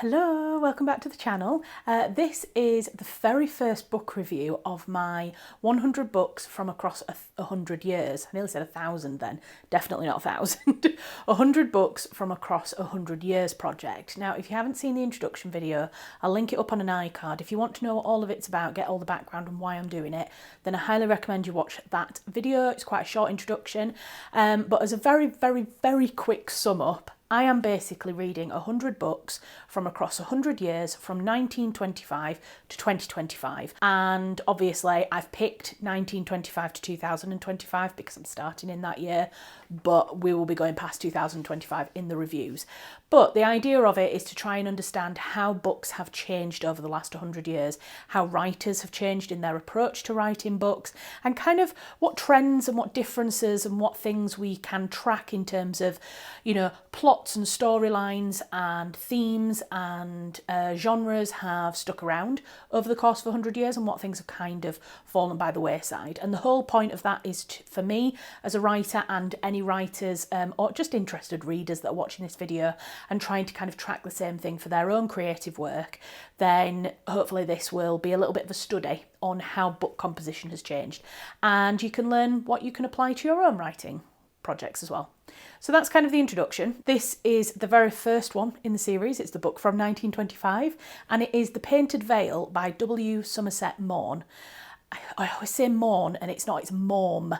Hello, welcome back to the channel. This is the very first book review of my 100 books from across 100 years. I nearly said 1,000 then, definitely not 1,000. 100 books from across 100 years project. Now, if you haven't seen the introduction video, I'll link it up on an iCard. If you want to know what all of it's about, get all the background and why I'm doing it, then I highly recommend you watch that video. It's quite a short introduction, but as a very quick sum up, I am basically reading 100 books from across 100 years from 1925 to 2025. And obviously I've picked 1925 to 2025 because I'm starting in that year, but we will be going past 2025 in the reviews. But the idea of it is to try and understand how books have changed over the last 100 years, how writers have changed in their approach to writing books, and kind of what trends and what differences and what things we can track in terms of, you know, plots and storylines and themes and genres have stuck around over the course of 100 years and what things have kind of fallen by the wayside. And the whole point of that is for me as a writer and any writers or just interested readers that are watching this video and trying to kind of track the same thing for their own creative work, then hopefully this will be a little bit of a study on how book composition has changed. And you can learn what you can apply to your own writing projects as well. So that's kind of the introduction. This is the very first one in the series. It's the book from 1925 and it is The Painted Veil by W Somerset Maugham. I always say Maugham and it's not, it's Maugham.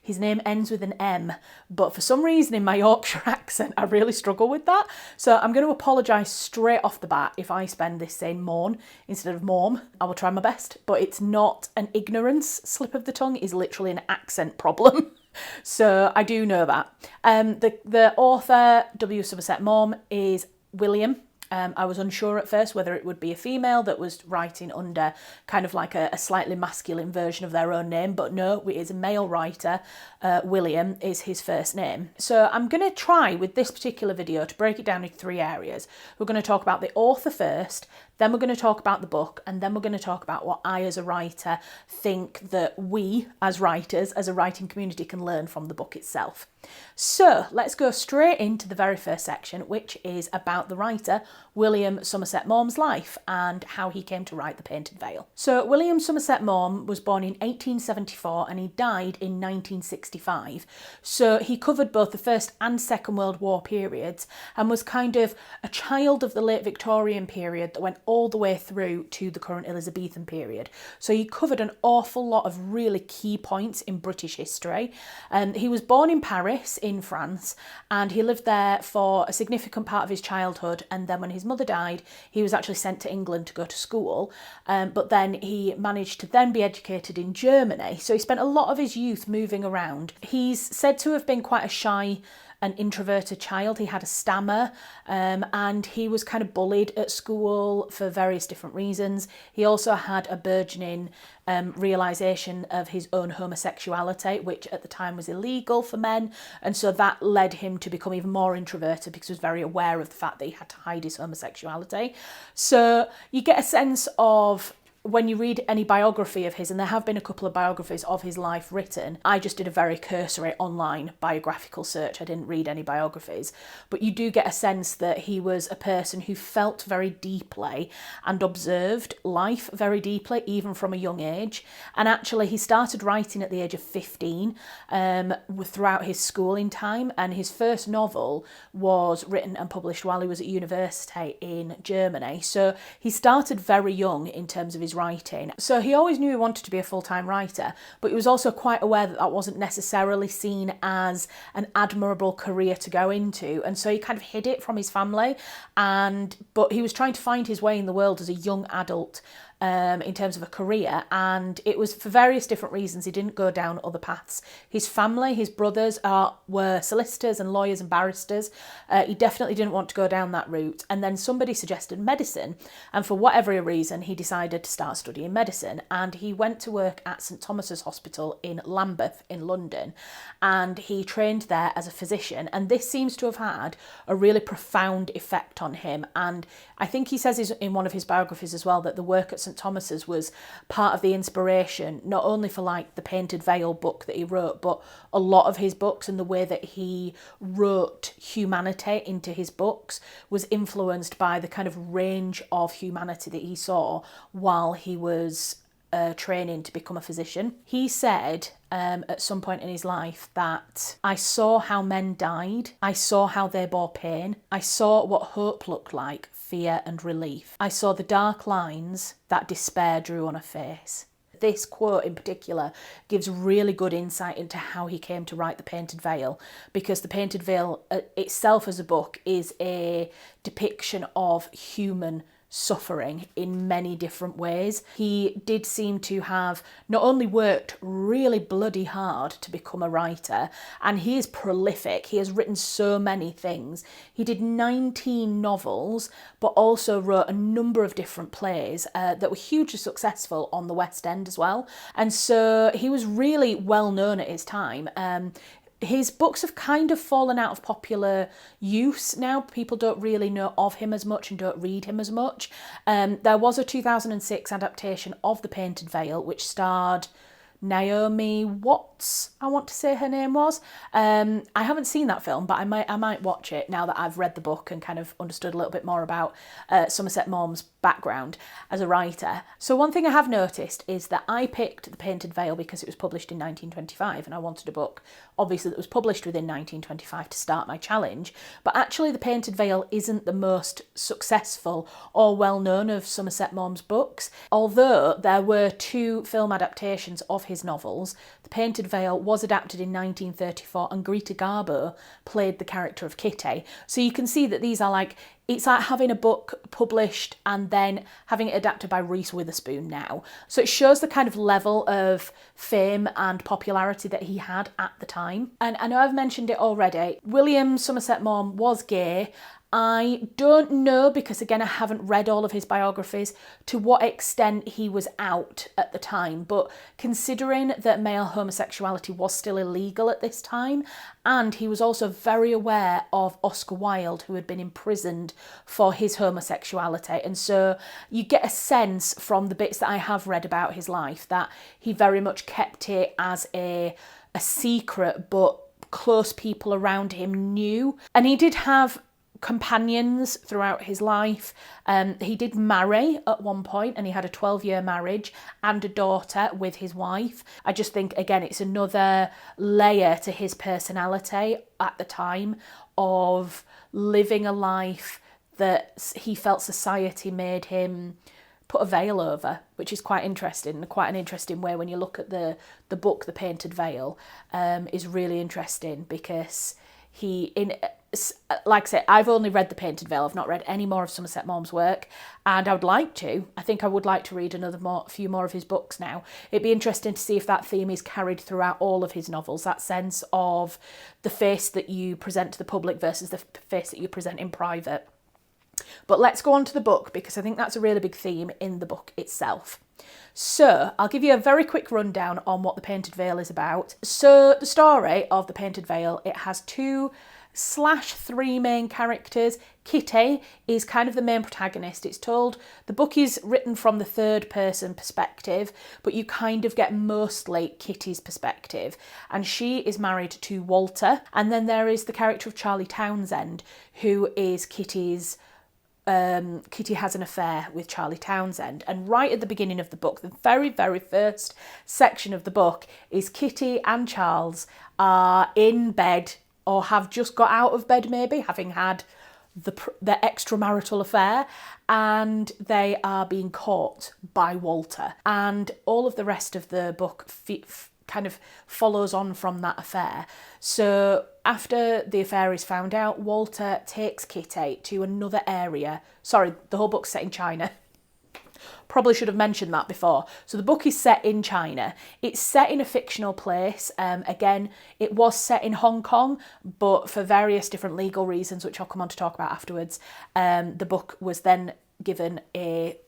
His name ends with an M, but for some reason in my Yorkshire accent, I really struggle with that. So I'm going to apologise straight off the bat if I spend this saying Maugham instead of Maugham. I will try my best, but it's not an ignorance slip of the tongue, it's literally an accent problem. So I do know that. The author, W Somerset Maugham, is William. I was unsure at first whether it would be a female that was writing under kind of like a slightly masculine version of their own name, but no, it is a male writer. William is his first name. So I'm going to try with this particular video to break it down into three areas. We're going to talk about the author first, then we're going to talk about the book, and then we're going to talk about what I as a writer think that we as writers, as a writing community, can learn from the book itself. So let's go straight into the very first section, which is about the writer William Somerset Maugham's life and how he came to write The Painted Veil. So William Somerset Maugham was born in 1874 and he died in 1965. So he covered both the First and Second World War periods and was kind of a child of the late Victorian period that went all the way through to the current Elizabethan period. So he covered an awful lot of really key points in British history. He was born in Paris in France and he lived there for a significant part of his childhood, and then when his mother died he was actually sent to England to go to school, but then he managed to then be educated in Germany. So he spent a lot of his youth moving around. He's said to have been quite a shy an introverted child. He had a stammer and he was kind of bullied at school for various different reasons. He also had a burgeoning realisation of his own homosexuality, which at the time was illegal for men, and so that led him to become even more introverted because he was very aware of the fact that he had to hide his homosexuality. So you get a sense of, when you read any biography of his, and there have been a couple of biographies of his life written, I just did a very cursory online biographical search, I didn't read any biographies, but you do get a sense that he was a person who felt very deeply and observed life very deeply, even from a young age. And actually he started writing at the age of 15 throughout his schooling time, and his first novel was written and published while he was at university in Germany. So he started very young in terms of his writing. So he always knew he wanted to be a full-time writer, but he was also quite aware that that wasn't necessarily seen as an admirable career to go into, and so he kind of hid it from his family, but he was trying to find his way in the world as a young adult in terms of a career, and it was for various different reasons he didn't go down other paths. His family, his brothers were solicitors and lawyers and barristers. He definitely didn't want to go down that route, and then somebody suggested medicine, and for whatever reason he decided to start studying medicine, and he went to work at St Thomas's Hospital in Lambeth in London, and he trained there as a physician, and this seems to have had a really profound effect on him. And I think he says in one of his biographies as well that the work at St Thomas's was part of the inspiration, not only for like the Painted Veil book that he wrote, but a lot of his books, and the way that he wrote humanity into his books was influenced by the kind of range of humanity that he saw while he was training to become a physician. He said at some point in his life that I saw how men died, I saw how they bore pain, I saw what hope looked like, fear and relief. I saw the dark lines that despair drew on a face. This quote in particular gives really good insight into how he came to write The Painted Veil, because The Painted Veil itself as a book is a depiction of human suffering in many different ways. He did seem to have not only worked really bloody hard to become a writer, and he is prolific, he has written so many things. He did 19 novels, but also wrote a number of different plays that were hugely successful on the West End as well. And so he was really well known at his time. His books have kind of fallen out of popular use now. People don't really know of him as much and don't read him as much. There was a 2006 adaptation of The Painted Veil, which starred Naomi Watts, I want to say her name was. I haven't seen that film, but I might watch it now that I've read the book and kind of understood a little bit more about Somerset Maugham's background as a writer. So one thing I have noticed is that I picked The Painted Veil because it was published in 1925, and I wanted a book, obviously, that was published within 1925 to start my challenge. But actually, The Painted Veil isn't the most successful or well-known of Somerset Maugham's books. Although there were 2 film adaptations of his novels, The Painted Veil was adapted in 1934 and Greta Garbo played the character of Kitty. So you can see that these are like, it's like having a book published and then having it adapted by Reese Witherspoon now. So it shows the kind of level of fame and popularity that he had at the time. And I know I've mentioned it already, William Somerset Maugham was gay. I don't know, because again, I haven't read all of his biographies, to what extent he was out at the time, but considering that male homosexuality was still illegal at this time, and he was also very aware of Oscar Wilde, who had been imprisoned for his homosexuality, and so you get a sense from the bits that I have read about his life that he very much kept it as a secret, but close people around him knew. And he did have companions throughout his life. He did marry at one point, and he had a 12-year marriage and a daughter with his wife. I just think, again, it's another layer to his personality at the time of living a life that he felt society made him put a veil over, which is quite interesting, quite an interesting way when you look at the book, The Painted Veil, is really interesting, because like I say, I've only read The Painted Veil. I've not read any more of Somerset Maugham's work, and I would like to. I think I would like to read a few more of his books now. It'd be interesting to see if that theme is carried throughout all of his novels, that sense of the face that you present to the public versus the face that you present in private. But let's go on to the book, because I think that's a really big theme in the book itself. So I'll give you a very quick rundown on what The Painted Veil is about. So the story of The Painted Veil, it has 2/3 main characters. Kitty is kind of the main protagonist. It's told, the book is written from the third person perspective, but you kind of get mostly Kitty's perspective. And she is married to Walter. And then there is the character of Charlie Townsend, who is Kitty's Kitty has an affair with Charlie Townsend. And right at the beginning of the book, the very, very first section of the book is Kitty and Charles are in bed, or have just got out of bed maybe, having had the extramarital affair, and they are being caught by Walter. And all of the rest of the book kind of follows on from that affair. So after the affair is found out, Walter takes Kitty to another area. Sorry, the whole book's set in China. Probably should have mentioned that before. So the book is set in China. It's set in a fictional place. Again, it was set in Hong Kong, but for various different legal reasons, which I'll come on to talk about afterwards, the book was then given a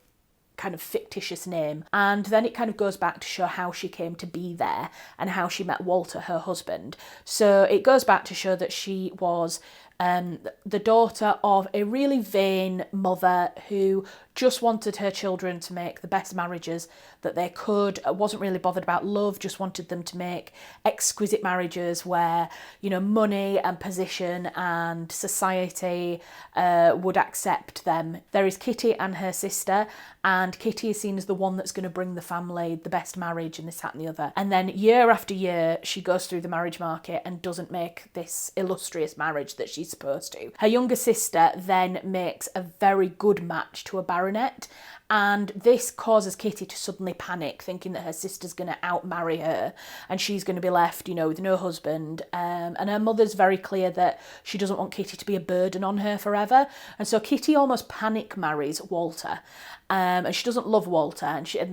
kind of fictitious name, and then it kind of goes back to show how she came to be there and how she met Walter, her husband. So it goes back to show that she was the daughter of a really vain mother who just wanted her children to make the best marriages that they could, wasn't really bothered about love, just wanted them to make exquisite marriages where, you know, money and position and society would accept them. There is Kitty and her sister, and Kitty is seen as the one that's going to bring the family the best marriage and this, that and the other. And then year after year, she goes through the marriage market and doesn't make this illustrious marriage that she's supposed to. Her younger sister then makes a very good match to a baronet, and this causes Kitty to suddenly panic, thinking that her sister's going to outmarry her and she's going to be left, you know, with no husband. And her mother's very clear that she doesn't want Kitty to be a burden on her forever. And so Kitty almost panic marries Walter. And she doesn't love Walter, and she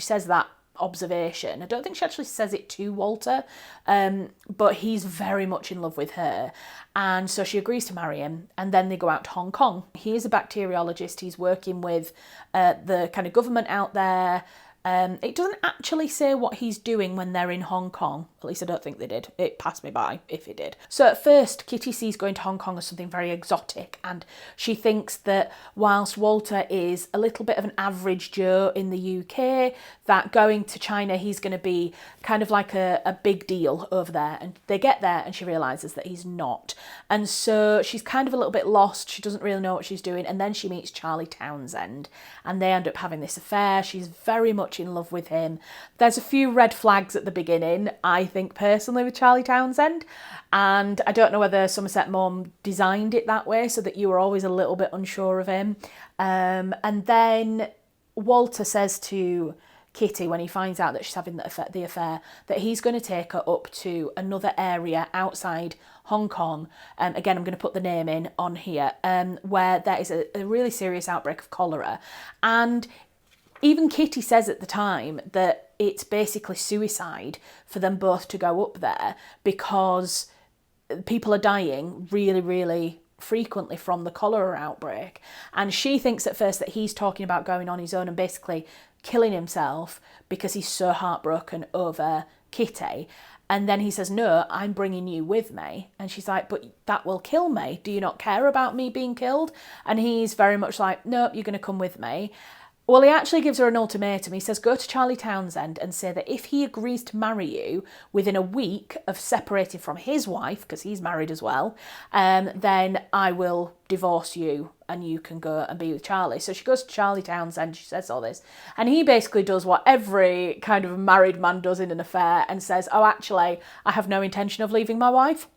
says that observation. I don't think she actually says it to Walter, but he's very much in love with her, and so she agrees to marry him, and then they go out to Hong Kong. He is a bacteriologist. He's working with the kind of government out there. It doesn't actually say what he's doing when they're in Hong Kong. At least I don't think they did. It passed me by if it did. So at first, Kitty sees going to Hong Kong as something very exotic, and she thinks that whilst Walter is a little bit of an average Joe in the UK, that going to China, he's going to be kind of like a big deal over there. And they get there and she realises that he's not. And so she's kind of a little bit lost. She doesn't really know what she's doing. And then she meets Charlie Townsend, and they end up having this affair. She's very much in love with him. There's a few red flags at the beginning, I think, personally, with Charlie Townsend, and I don't know whether Somerset Maugham designed it that way so that you were always a little bit unsure of him. And then Walter says to Kitty, when he finds out that she's having the affair, that he's going to take her up to another area outside Hong Kong. Again, I'm going to put the name in on here, where there is a really serious outbreak of cholera. And even Kitty says at the time that it's basically suicide for them both to go up there, because people are dying really, really frequently from the cholera outbreak. And she thinks at first that he's talking about going on his own and basically killing himself because he's so heartbroken over Kitty. And then he says, no, I'm bringing you with me. And she's like, but that will kill me. Do you not care about me being killed? And he's very much like, nope, you're going to come with me. Well, he actually gives her an ultimatum. He says, go to Charlie Townsend and say that if he agrees to marry you within a week of separating from his wife, because he's married as well, then I will divorce you and you can go and be with Charlie. So she goes to Charlie Townsend, she says all this, and he basically does what every kind of married man does in an affair and says, oh, actually, I have no intention of leaving my wife.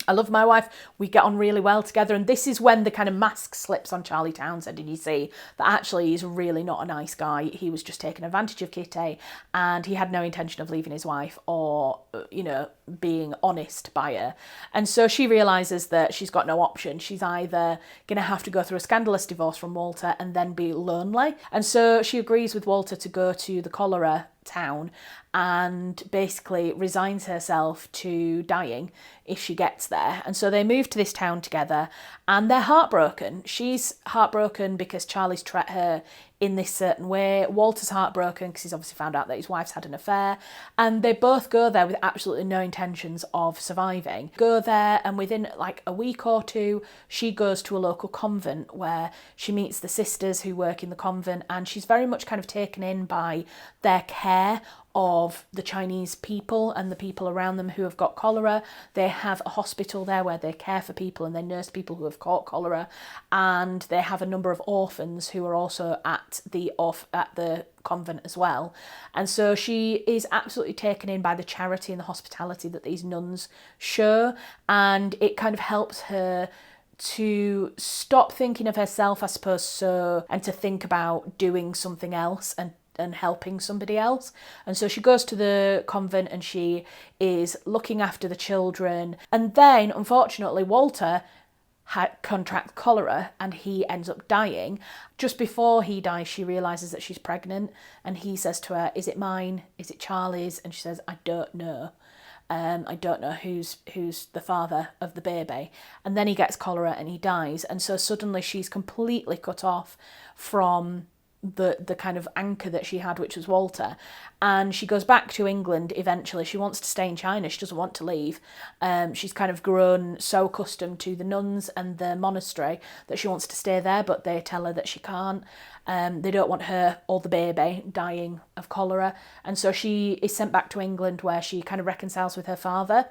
I love my wife, we get on really well together. And this is when the kind of mask slips on Charlie Townsend and you see that actually he's really not a nice guy. He was just taking advantage of Kitty, and he had no intention of leaving his wife or, you know, being honest by her. And so she realises that she's got no option. She's either going to have to go through a scandalous divorce from Walter and then be lonely. And so she agrees with Walter to go to the cholera town and basically resigns herself to dying if she gets there. And so they move to this town together, and they're heartbroken. She's heartbroken because Charlie's treated her in this certain way. Walter's heartbroken because he's obviously found out that his wife's had an affair, and they both go there with absolutely no intentions of surviving. Go there, and within like a week or two, she goes to a local convent where she meets the sisters who work in the convent, and she's very much kind of taken in by their care of the Chinese people and the people around them who have got cholera. They have a hospital there where they care for people and they nurse people who have caught cholera, and they have a number of orphans who are also at the convent as well. And so she is absolutely taken in by the charity and the hospitality that these nuns show, and it kind of helps her to stop thinking of herself, I suppose, and to think about doing something else and helping somebody else. And so she goes to the convent and she is looking after the children. And then, unfortunately, Walter contracts cholera and he ends up dying. Just before he dies, she realises that she's pregnant, and he says to her, is it mine? Is it Charlie's? And she says, I don't know. I don't know who's the father of the baby. And then he gets cholera and he dies. And so suddenly she's completely cut off from the kind of anchor that she had, which was Walter. And she goes back to England eventually. She wants to stay in China. She doesn't want to leave. She's kind of grown so accustomed to the nuns and the monastery that she wants to stay there, but they tell her that she can't. They don't want her or the baby dying of cholera. And so she is sent back to England, where she kind of reconciles with her father.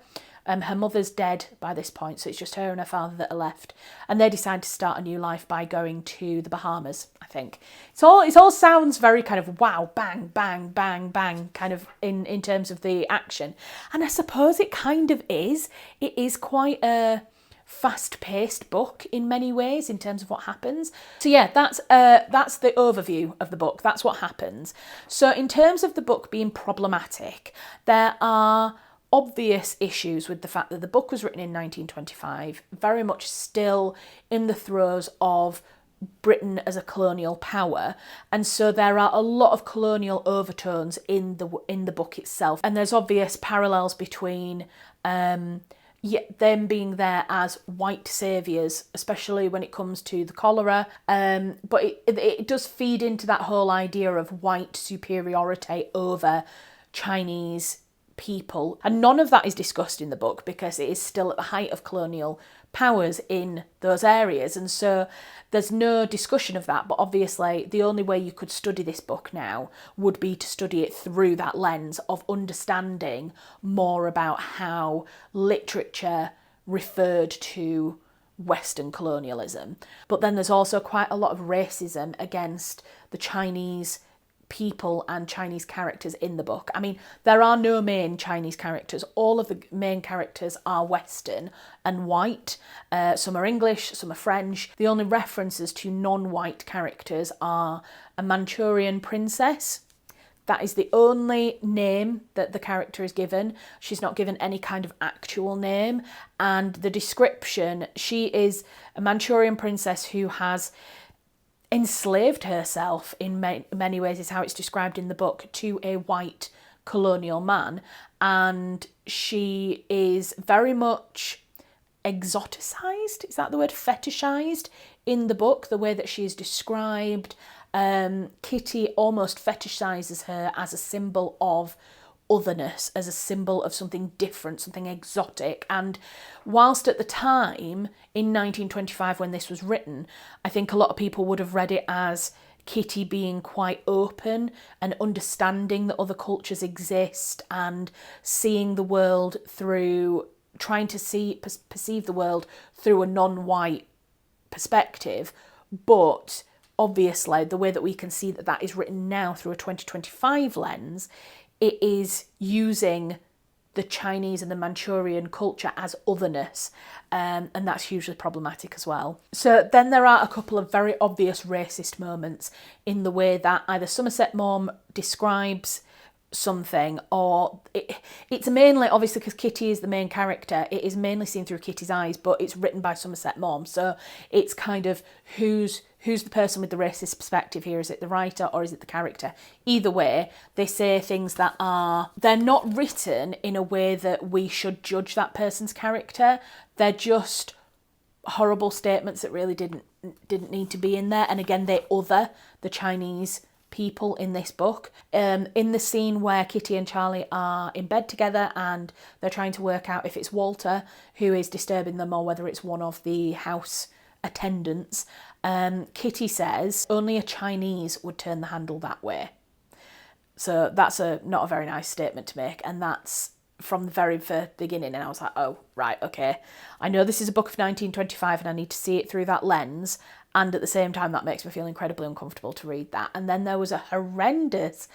Her mother's dead by this point, so it's just her and her father that are left. And they decide to start a new life by going to the Bahamas, I think. It all sounds very kind of wow, bang, bang, bang, bang, kind of in terms of the action. And I suppose it kind of is. It is quite a fast-paced book in many ways in terms of what happens. So yeah, that's the overview of the book. That's what happens. So in terms of the book being problematic, there are obvious issues with the fact that the book was written in 1925, very much still in the throes of Britain as a colonial power, and so there are a lot of colonial overtones in the book itself, and there's obvious parallels between them being there as white saviours, especially when it comes to the cholera, but it does feed into that whole idea of white superiority over Chinese people, and none of that is discussed in the book because it is still at the height of colonial powers in those areas, and so there's no discussion of that. But obviously the only way you could study this book now would be to study it through that lens of understanding more about how literature referred to Western colonialism. But then there's also quite a lot of racism against the Chinese people and Chinese characters in the book. I mean, there are no main Chinese characters. All of the main characters are Western and white. Some are English, some are French. The only references to non-white characters are a Manchurian princess. That is the only name that the character is given. She's not given any kind of actual name. And the description, she is a Manchurian princess who has enslaved herself in many ways, is how it's described in the book, to a white colonial man, and she is very much exoticized, is that the word, fetishized in the book, the way that she is described. Kitty almost fetishizes her as a symbol of otherness, as a symbol of something different, something exotic. And whilst at the time, in 1925 when this was written, I think a lot of people would have read it as Kitty being quite open and understanding that other cultures exist and seeing the world through, trying to perceive the world through a non-white perspective. But obviously the way that we can see that is written now through a 2025 lens, it is using the Chinese and the Manchurian culture as otherness, and that's hugely problematic as well. So then there are a couple of very obvious racist moments in the way that either Somerset Maugham describes something, or it's mainly, obviously because Kitty is the main character, it is mainly seen through Kitty's eyes, but it's written by Somerset Maugham, so it's kind of who's the person with the racist perspective here? Is it the writer or is it the character? Either way, they say things that they're not written in a way that we should judge that person's character. They're just horrible statements that really didn't need to be in there. And again, they other the Chinese people in this book. In the scene where Kitty and Charlie are in bed together and they're trying to work out if it's Walter who is disturbing them or whether it's one of the house attendants, Kitty says only a Chinese would turn the handle that way. So that's not a very nice statement to make, and that's from the very first beginning. And I was like, oh, right, okay. I know this is a book of 1925 and I need to see it through that lens. And at the same time, that makes me feel incredibly uncomfortable to read that. And then there was a horrendous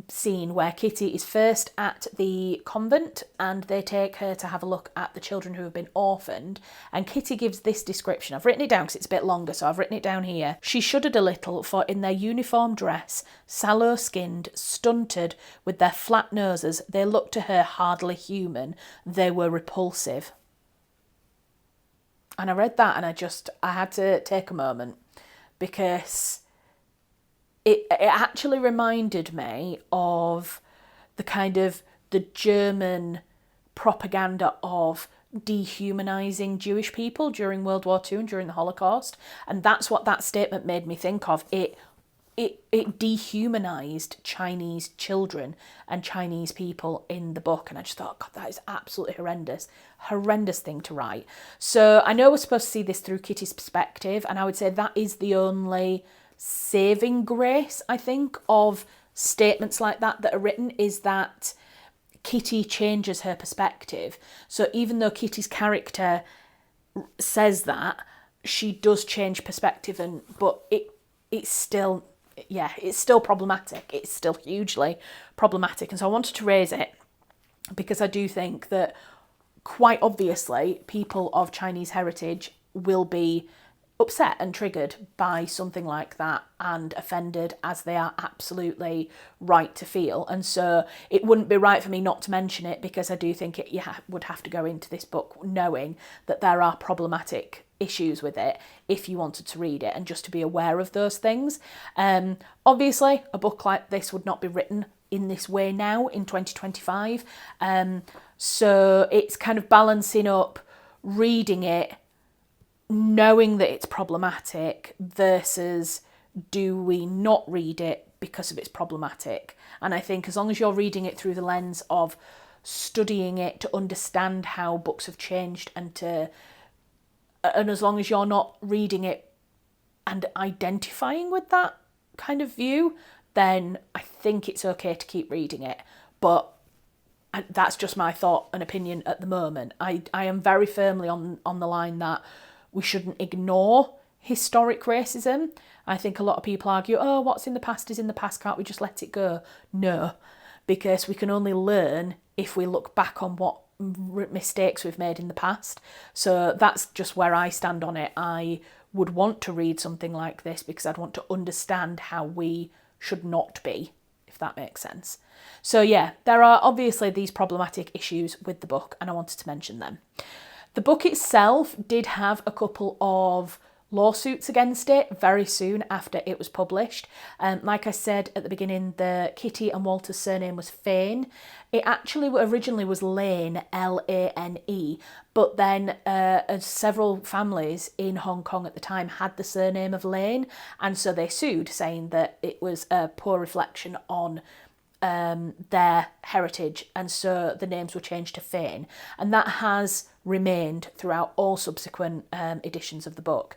scene where Kitty is first at the convent and they take her to have a look at the children who have been orphaned. And Kitty gives this description. I've written it down because it's a bit longer, so I've written it down here. She shuddered a little, for in their uniform dress, sallow-skinned, stunted, with their flat noses, they looked to her hardly human. They were repulsive. And I read that and I had to take a moment, because it actually reminded me of the kind of the German propaganda of dehumanising Jewish people during World War II and during the Holocaust. And that's what that statement made me think of. It it dehumanized Chinese children and Chinese people in the book. And I just thought, God, that is absolutely horrendous thing to write. So I know we're supposed to see this through Kitty's perspective, and I would say that is the only saving grace, I think, of statements like that are written, is that Kitty changes her perspective. So even though Kitty's character says that, she does change perspective, but it's still problematic. It's still hugely problematic. And so I wanted to raise it because I do think that quite obviously people of Chinese heritage will be upset and triggered by something like that and offended, as they are absolutely right to feel. And so it wouldn't be right for me not to mention it, because I do think it would have to go into this book knowing that there are problematic issues with it if you wanted to read it, and just to be aware of those things. Obviously, a book like this would not be written in this way now in 2025. So it's kind of balancing up reading it knowing that it's problematic versus do we not read it because of it's problematic. And I think as long as you're reading it through the lens of studying it to understand how books have changed, and as long as you're not reading it and identifying with that kind of view, then I think it's okay to keep reading it. But that's just my thought and opinion at the moment. I am very firmly on the line that we shouldn't ignore historic racism. I think a lot of people argue, oh, what's in the past is in the past, can't we just let it go? No, because we can only learn if we look back on what mistakes we've made in the past. So that's just where I stand on it. I would want to read something like this because I'd want to understand how we should not be, if that makes sense. So yeah, there are obviously these problematic issues with the book, and I wanted to mention them. The book itself did have a couple of lawsuits against it very soon after it was published. Like I said at the beginning, the Kitty and Walter's surname was Fane. It actually originally was Lane, Lane, but then several families in Hong Kong at the time had the surname of Lane, and so they sued, saying that it was a poor reflection on their heritage, and so the names were changed to Fane, and that has remained throughout all subsequent editions of the book.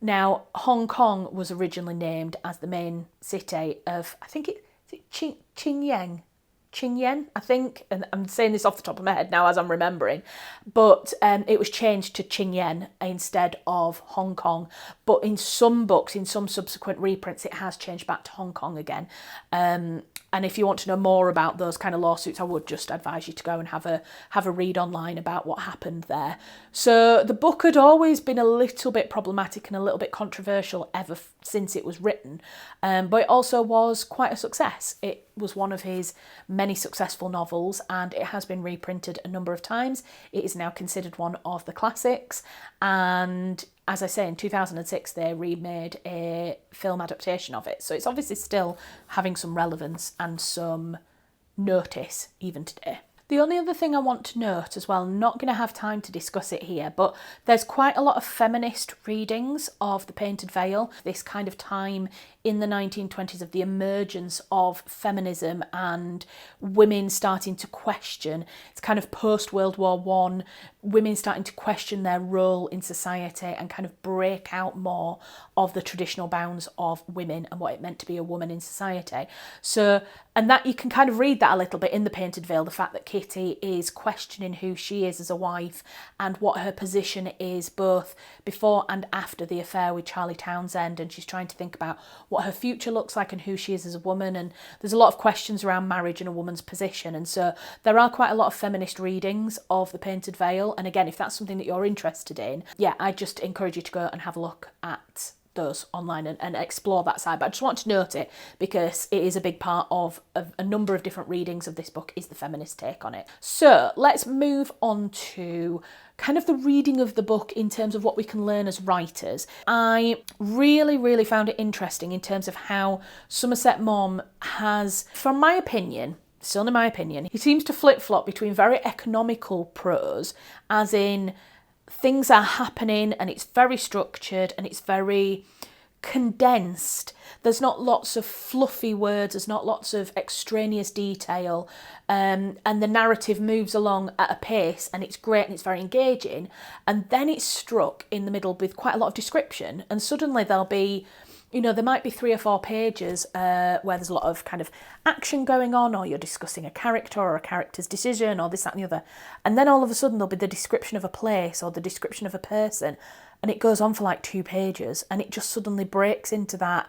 Now, Hong Kong was originally named as the main city of, I think it's Qingyan, I think, and I'm saying this off the top of my head now as I'm remembering, but it was changed to Qingyan instead of Hong Kong. But in some books, in some subsequent reprints, it has changed back to Hong Kong again. And if you want to know more about those kind of lawsuits, I would just advise you to go and have a read online about what happened there. So the book had always been a little bit problematic and a little bit controversial ever since it was written, but it also was quite a success. It was one of his many successful novels, and it has been reprinted a number of times. It is now considered one of the classics, and as I say, in 2006 they remade a film adaptation of it, so it's obviously still having some relevance and some notice even today. The only other thing I want to note as well, I'm not going to have time to discuss it here, but there's quite a lot of feminist readings of The Painted Veil, this kind of time in the 1920s of the emergence of feminism and women starting to question, it's kind of post-World War I, women starting to question their role in society and kind of break out more of the traditional bounds of women and what it meant to be a woman in society. So, and that you can kind of read that a little bit in The Painted Veil, the fact that Kitty is questioning who she is as a wife and what her position is both before and after the affair with Charlie Townsend, and she's trying to think about what her future looks like and who she is as a woman, and there's a lot of questions around marriage and a woman's position, and so there are quite a lot of feminist readings of The Painted Veil, and again, if that's something that you're interested in, yeah, I just encourage you to go and have a look at those online and explore that side. But I just want to note it because it is a big part of a number of different readings of this book is the feminist take on it. So let's move on to kind of the reading of the book in terms of what we can learn as writers. I really found it interesting in terms of how Somerset Maugham has, from my opinion, it's only my opinion, he seems to flip-flop between very economical prose, as in things are happening and it's very structured and it's very condensed. There's not lots of fluffy words, there's not lots of extraneous detail, and the narrative moves along at a pace, and it's great and it's very engaging. And then it's struck in the middle with quite a lot of description, and suddenly there'll be, there might be 3 or 4 pages where there's a lot of kind of action going on, or you're discussing a character or a character's decision or this, that and the other. And then all of a sudden there'll be the description of a place or the description of a person, and it goes on for like 2 pages, and it just suddenly breaks into that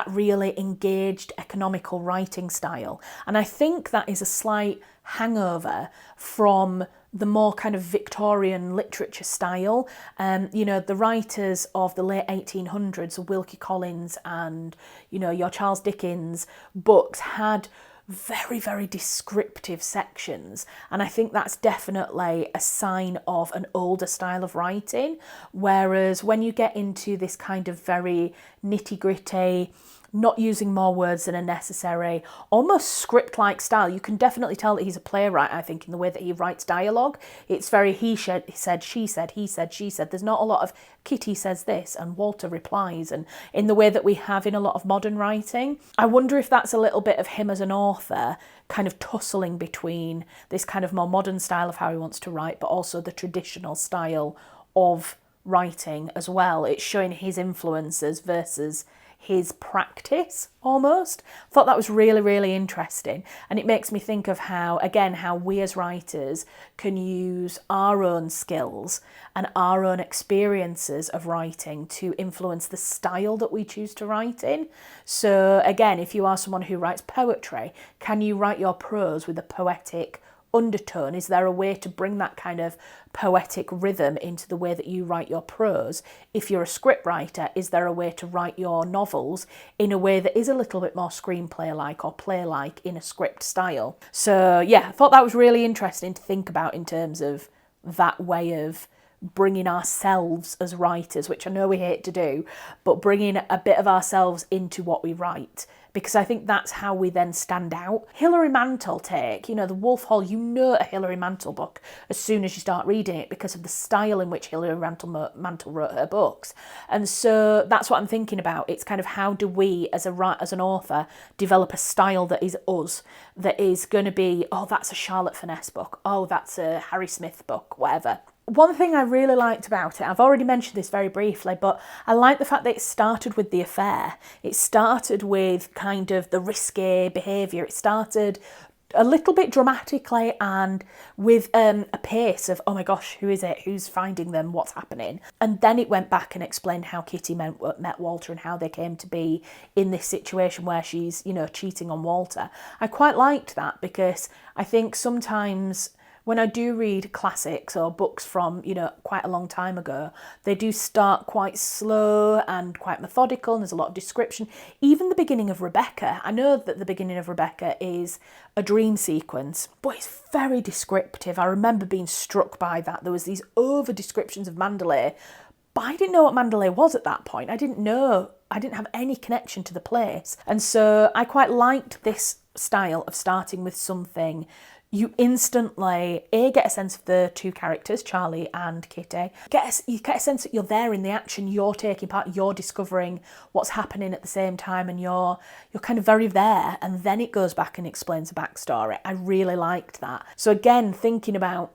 really engaged, economical writing style. And I think that is a slight hangover from the more kind of Victorian literature style. The writers of the late 1800s, Wilkie Collins and, your Charles Dickens books had very, very descriptive sections. And I think that's definitely a sign of an older style of writing. Whereas when you get into this kind of very nitty-gritty, not using more words than are necessary, almost script-like style. You can definitely tell that he's a playwright, I think, in the way that he writes dialogue. It's very he said, she said, he said, she said. There's not a lot of Kitty says this and Walter replies, and in the way that we have in a lot of modern writing. I wonder if that's a little bit of him as an author kind of tussling between this kind of more modern style of how he wants to write, but also the traditional style of writing as well. It's showing his influences versus his practice almost. I thought that was really, really interesting. And it makes me think of how we as writers can use our own skills and our own experiences of writing to influence the style that we choose to write in. So again, if you are someone who writes poetry, can you write your prose with a poetic undertone? Is there a way to bring that kind of poetic rhythm into the way that you write your prose? If you're a script writer, is there a way to write your novels in a way that is a little bit more screenplay-like or play-like in a script style? So yeah, I thought that was really interesting to think about in terms of that way of bringing ourselves as writers, which I know we hate to do, but bringing a bit of ourselves into what we write, because I think that's how we then stand out. Hilary Mantel take, the Wolf Hall, a Hilary Mantel book as soon as you start reading it because of the style in which Hilary Mantel wrote her books. And so that's what I'm thinking about. It's kind of how do we as an author develop a style that is us, that is going to be, oh, that's a Charlotte Furness book, oh, that's a Harry Smith book, whatever. One thing I really liked about it, I've already mentioned this very briefly, but I like the fact that it started with the affair. It started with kind of the risque behaviour. It started a little bit dramatically and with a pace of, oh my gosh, who is it? Who's finding them? What's happening? And then it went back and explained how Kitty met Walter and how they came to be in this situation where she's, cheating on Walter. I quite liked that because I think sometimes when I do read classics or books from, quite a long time ago, they do start quite slow and quite methodical, and there's a lot of description. Even the beginning of Rebecca, I know that the beginning of Rebecca is a dream sequence, but it's very descriptive. I remember being struck by that. There was these over descriptions of Mandalay, but I didn't know what Mandalay was at that point. I didn't have any connection to the place. And so I quite liked this style of starting with something. You instantly, get a sense of the two characters, Charlie and Kitty. You get a sense that you're there in the action, you're taking part, you're discovering what's happening at the same time, and you're kind of very there, and then it goes back and explains the backstory. I really liked that. So again, thinking about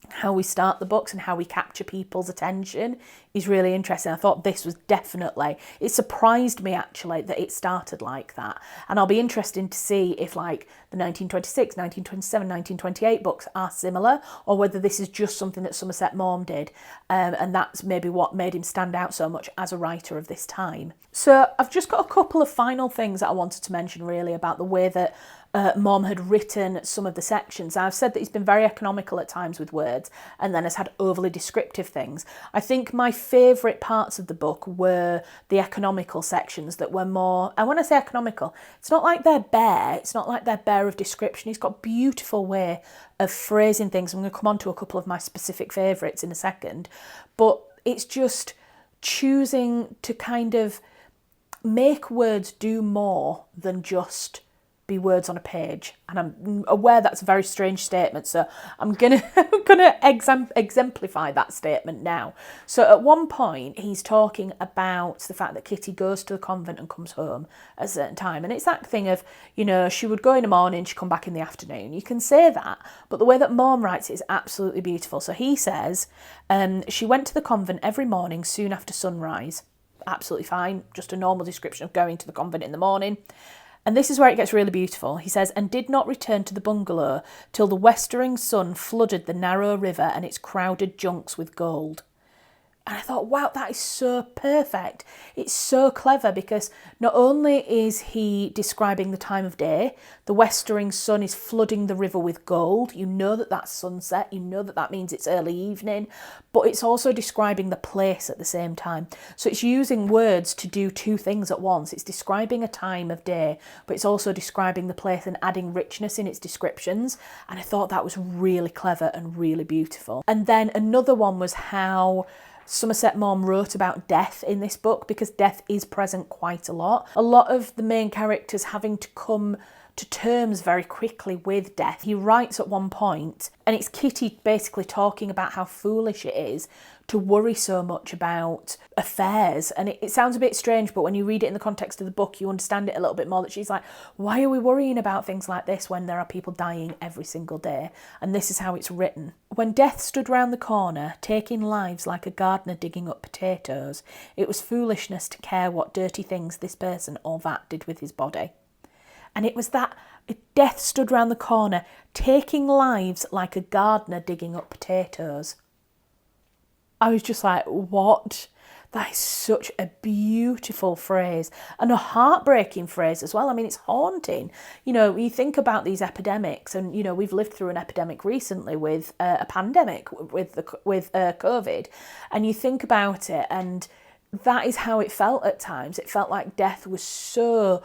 how we start the books and how we capture people's attention is really interesting. I thought this was it surprised me actually that it started like that. And I'll be interested to see if like the 1926, 1927, 1928 books are similar, or whether this is just something that Somerset Maugham did. And that's maybe what made him stand out so much as a writer of this time. So I've just got a couple of final things that I wanted to mention really about the way that Maugham had written some of the sections. I've said that he's been very economical at times with words and then has had overly descriptive things. I think my favourite parts of the book were the economical sections that were more, and when I say economical, it's not like they're bare of description. He's got a beautiful way of phrasing things. I'm going to come on to a couple of my specific favourites in a second, but it's just choosing to kind of make words do more than just be words on a page. And I'm aware that's a very strange statement, so I'm gonna exemplify that statement now. So at one point he's talking about the fact that Kitty goes to the convent and comes home at a certain time, and it's that thing of, you know, she would go in the morning, she'd come back in the afternoon. You can say that, but the way that Maugham writes it is absolutely beautiful. So he says, she went to the convent every morning soon after sunrise. Absolutely fine, just a normal description of going to the convent in the morning. And this is where it gets really beautiful. He says, and did not return to the bungalow till the westering sun flooded the narrow river and its crowded junks with gold. And I thought, wow, that is so perfect. It's so clever, because not only is he describing the time of day, the westering sun is flooding the river with gold. You know that that's sunset. You know that that means it's early evening, but it's also describing the place at the same time. So it's using words to do two things at once. It's describing a time of day, but it's also describing the place and adding richness in its descriptions. And I thought that was really clever and really beautiful. And then another one was how Somerset Maugham wrote about death in this book, because death is present quite a lot. A lot of the main characters having to come to terms very quickly with death. He writes at one point, and it's Kitty basically talking about how foolish it is to worry so much about affairs. And it sounds a bit strange, but when you read it in the context of the book, you understand it a little bit more, that she's like, why are we worrying about things like this when there are people dying every single day? And this is how it's written. When death stood round the corner, taking lives like a gardener digging up potatoes, it was foolishness to care what dirty things this person or that did with his body. And it was that death stood round the corner, taking lives like a gardener digging up potatoes. I was just like, what? That is such a beautiful phrase, and a heartbreaking phrase as well. I mean, it's haunting. You know, you think about these epidemics, and, you know, we've lived through an epidemic recently with a pandemic, with COVID, and you think about it, and that is how it felt at times. It felt like death was so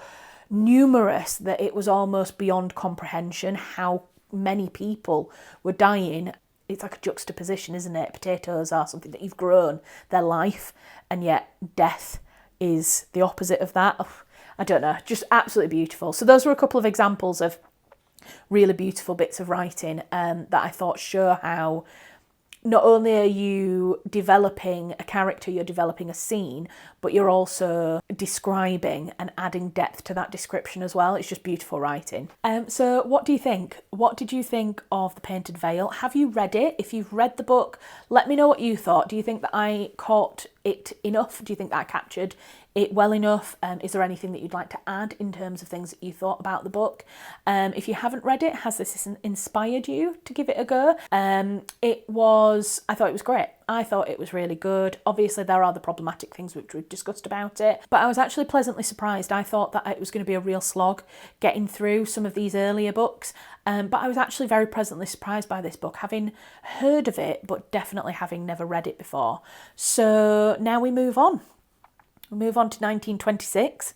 numerous that it was almost beyond comprehension how many people were dying. It's like a juxtaposition, isn't it? Potatoes are something that you've grown their life, and yet death is the opposite of that. I don't know, just absolutely beautiful. So those were a couple of examples of really beautiful bits of writing that I thought show how not only are you developing a character, you're developing a scene, but you're also describing and adding depth to that description as well. It's just beautiful writing. So what do you think? What did you think of The Painted Veil? Have you read it? If you've read the book, let me know what you thought. Do you think that I caught it enough? Do you think that I captured it well enough? Is there anything that you'd like to add in terms of things that you thought about the book? If you haven't read it, has this inspired you to give it a go? I thought it was great. I thought it was really good. Obviously, there are the problematic things which we've discussed about it, but I was actually pleasantly surprised. I thought that it was going to be a real slog getting through some of these earlier books, but I was actually very pleasantly surprised by this book, having heard of it, but definitely having never read it before. So now we move on. We move on to 1926.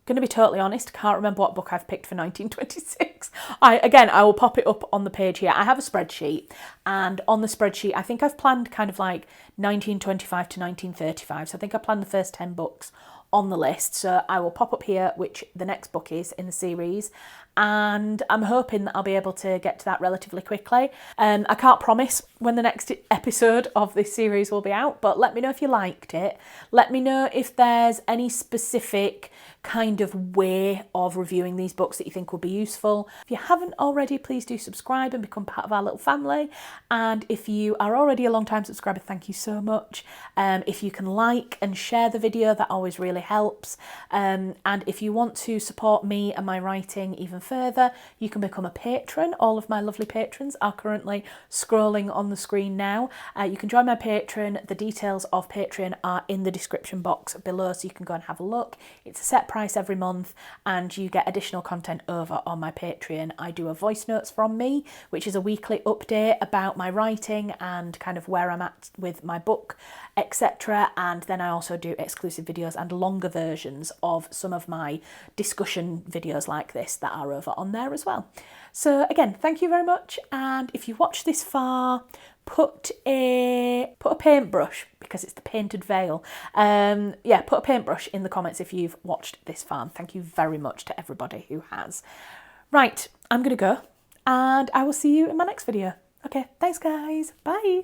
Going to be totally honest, can't remember what book I've picked for 1926. I will pop it up on the page here. I have a spreadsheet, and on the spreadsheet, I think I've planned kind of like 1925 to 1935. So I think I planned the first 10 books on the list. So I will pop up here which the next book is in the series, and I'm hoping that I'll be able to get to that relatively quickly. I can't promise when the next episode of this series will be out, but let me know if you liked it. Let me know if there's any specific kind of way of reviewing these books that you think will be useful. If you haven't already, please do subscribe and become part of our little family. And if you are already a long time subscriber, thank you so much. If you can like and share the video, that always really helps. And if you want to support me and my writing even further, you can become a patron. All of my lovely patrons are currently scrolling on the screen now. You can join my Patreon. The details of Patreon are in the description box below, so you can go and have a look. It's a set price every month, and you get additional content over on my Patreon. I do a voice notes from me, which is a weekly update about my writing and kind of where I'm at with my book, etc. And then I also do exclusive videos and longer versions of some of my discussion videos like this that are over on there as well. So again, thank you very much, and if you watched this far, put a paintbrush, because it's The Painted Veil. Put a paintbrush in the comments if you've watched this far. Thank you very much to everybody who has. Right, I'm going to go and I will see you in my next video. Okay, thanks guys. Bye.